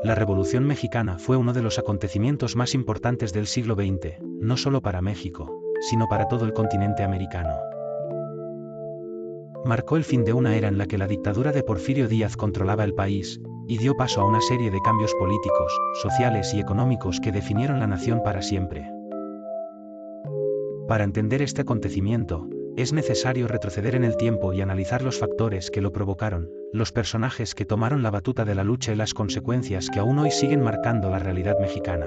La Revolución Mexicana fue uno de los acontecimientos más importantes del siglo XX, no solo para México, sino para todo el continente americano. Marcó el fin de una era en la que la dictadura de Porfirio Díaz controlaba el país, y dio paso a una serie de cambios políticos, sociales y económicos que definieron la nación para siempre. Para entender este acontecimiento, es necesario retroceder en el tiempo y analizar los factores que lo provocaron, los personajes que tomaron la batuta de la lucha y las consecuencias que aún hoy siguen marcando la realidad mexicana.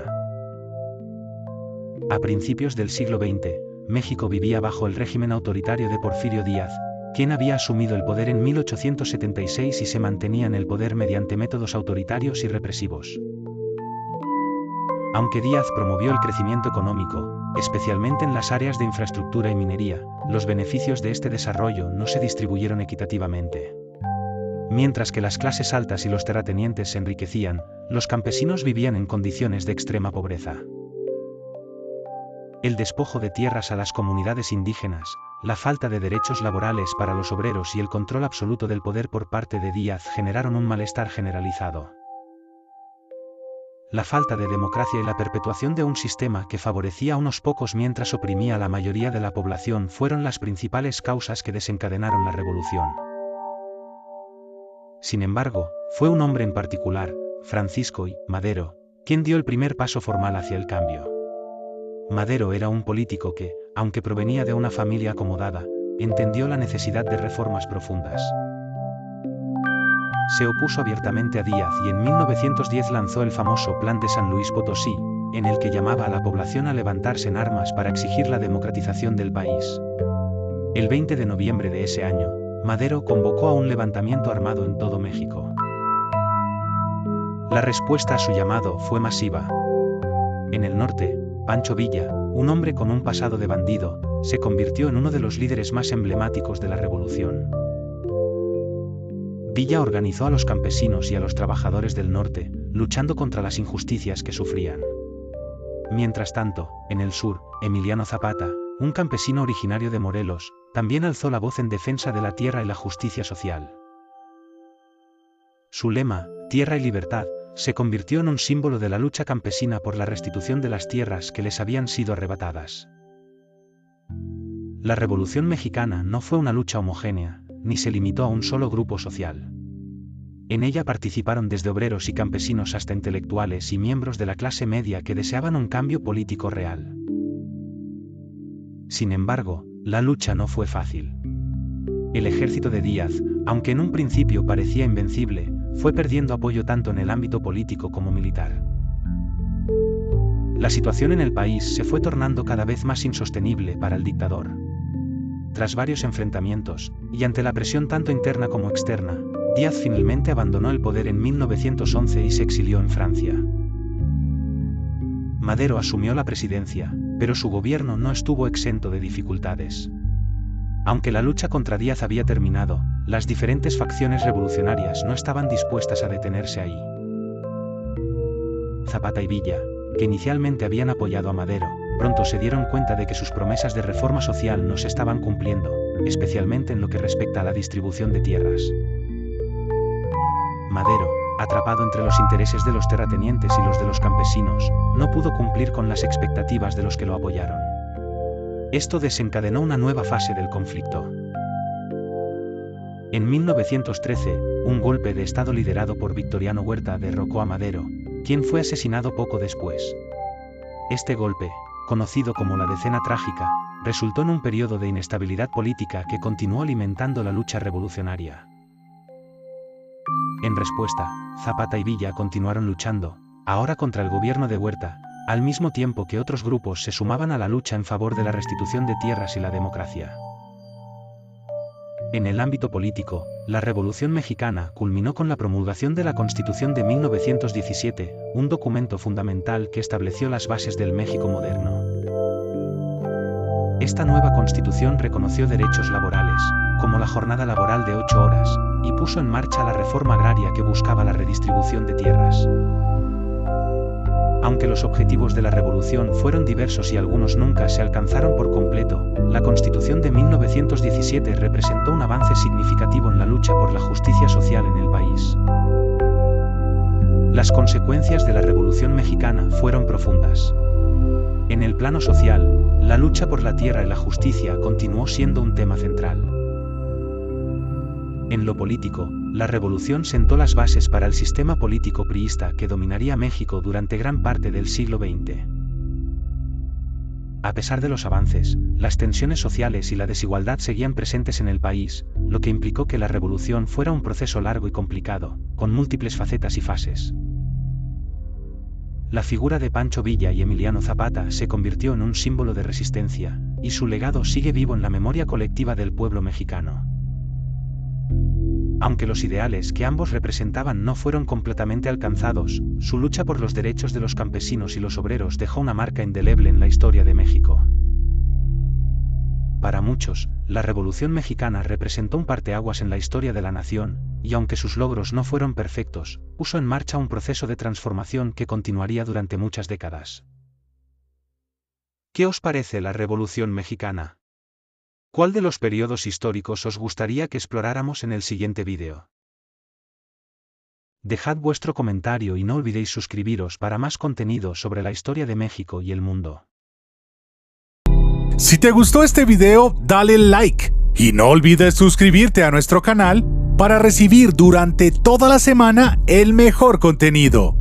A principios del siglo XX, México vivía bajo el régimen autoritario de Porfirio Díaz, quien había asumido el poder en 1876 y se mantenía en el poder mediante métodos autoritarios y represivos. Aunque Díaz promovió el crecimiento económico, especialmente en las áreas de infraestructura y minería, los beneficios de este desarrollo no se distribuyeron equitativamente. Mientras que las clases altas y los terratenientes se enriquecían, los campesinos vivían en condiciones de extrema pobreza. El despojo de tierras a las comunidades indígenas, la falta de derechos laborales para los obreros y el control absoluto del poder por parte de Díaz generaron un malestar generalizado. La falta de democracia y la perpetuación de un sistema que favorecía a unos pocos mientras oprimía a la mayoría de la población fueron las principales causas que desencadenaron la revolución. Sin embargo, fue un hombre en particular, Francisco I. Madero, quien dio el primer paso formal hacia el cambio. Madero era un político que, aunque provenía de una familia acomodada, entendió la necesidad de reformas profundas. Se opuso abiertamente a Díaz y en 1910 lanzó el famoso Plan de San Luis Potosí, en el que llamaba a la población a levantarse en armas para exigir la democratización del país. El 20 de noviembre de ese año, Madero convocó a un levantamiento armado en todo México. La respuesta a su llamado fue masiva. En el norte, Pancho Villa, un hombre con un pasado de bandido, se convirtió en uno de los líderes más emblemáticos de la revolución. Villa organizó a los campesinos y a los trabajadores del norte, luchando contra las injusticias que sufrían. Mientras tanto, en el sur, Emiliano Zapata, un campesino originario de Morelos, también alzó la voz en defensa de la tierra y la justicia social. Su lema, Tierra y Libertad, se convirtió en un símbolo de la lucha campesina por la restitución de las tierras que les habían sido arrebatadas. La Revolución Mexicana no fue una lucha homogénea, ni se limitó a un solo grupo social. En ella participaron desde obreros y campesinos hasta intelectuales y miembros de la clase media que deseaban un cambio político real. Sin embargo, la lucha no fue fácil. El ejército de Díaz, aunque en un principio parecía invencible, fue perdiendo apoyo tanto en el ámbito político como militar. La situación en el país se fue tornando cada vez más insostenible para el dictador. Tras varios enfrentamientos, y ante la presión tanto interna como externa, Díaz finalmente abandonó el poder en 1911 y se exilió en Francia. Madero asumió la presidencia, pero su gobierno no estuvo exento de dificultades. Aunque la lucha contra Díaz había terminado, las diferentes facciones revolucionarias no estaban dispuestas a detenerse ahí. Zapata y Villa, que inicialmente habían apoyado a Madero, pronto se dieron cuenta de que sus promesas de reforma social no se estaban cumpliendo, especialmente en lo que respecta a la distribución de tierras. Madero, atrapado entre los intereses de los terratenientes y los de los campesinos, no pudo cumplir con las expectativas de los que lo apoyaron. Esto desencadenó una nueva fase del conflicto. En 1913, un golpe de Estado liderado por Victoriano Huerta derrocó a Madero, quien fue asesinado poco después. Este golpe, conocido como la Decena Trágica, resultó en un periodo de inestabilidad política que continuó alimentando la lucha revolucionaria. En respuesta, Zapata y Villa continuaron luchando, ahora contra el gobierno de Huerta, al mismo tiempo que otros grupos se sumaban a la lucha en favor de la restitución de tierras y la democracia. En el ámbito político, la Revolución Mexicana culminó con la promulgación de la Constitución de 1917, un documento fundamental que estableció las bases del México moderno. Esta nueva Constitución reconoció derechos laborales, como la jornada laboral de 8 horas, y puso en marcha la reforma agraria que buscaba la redistribución de tierras. Aunque los objetivos de la revolución fueron diversos y algunos nunca se alcanzaron por completo, la Constitución de 1917 representó un avance significativo en la lucha por la justicia social en el país. Las consecuencias de la Revolución Mexicana fueron profundas. En el plano social, la lucha por la tierra y la justicia continuó siendo un tema central. En lo político, la revolución sentó las bases para el sistema político priista que dominaría México durante gran parte del siglo XX. A pesar de los avances, las tensiones sociales y la desigualdad seguían presentes en el país, lo que implicó que la revolución fuera un proceso largo y complicado, con múltiples facetas y fases. La figura de Pancho Villa y Emiliano Zapata se convirtió en un símbolo de resistencia, y su legado sigue vivo en la memoria colectiva del pueblo mexicano. Aunque los ideales que ambos representaban no fueron completamente alcanzados, su lucha por los derechos de los campesinos y los obreros dejó una marca indeleble en la historia de México. Para muchos, la Revolución Mexicana representó un parteaguas en la historia de la nación, y aunque sus logros no fueron perfectos, puso en marcha un proceso de transformación que continuaría durante muchas décadas. ¿Qué os parece la Revolución Mexicana? ¿Cuál de los periodos históricos os gustaría que exploráramos en el siguiente vídeo? Dejad vuestro comentario y no olvidéis suscribiros para más contenido sobre la historia de México y el mundo. Si te gustó este video, dale like y no olvides suscribirte a nuestro canal para recibir durante toda la semana el mejor contenido.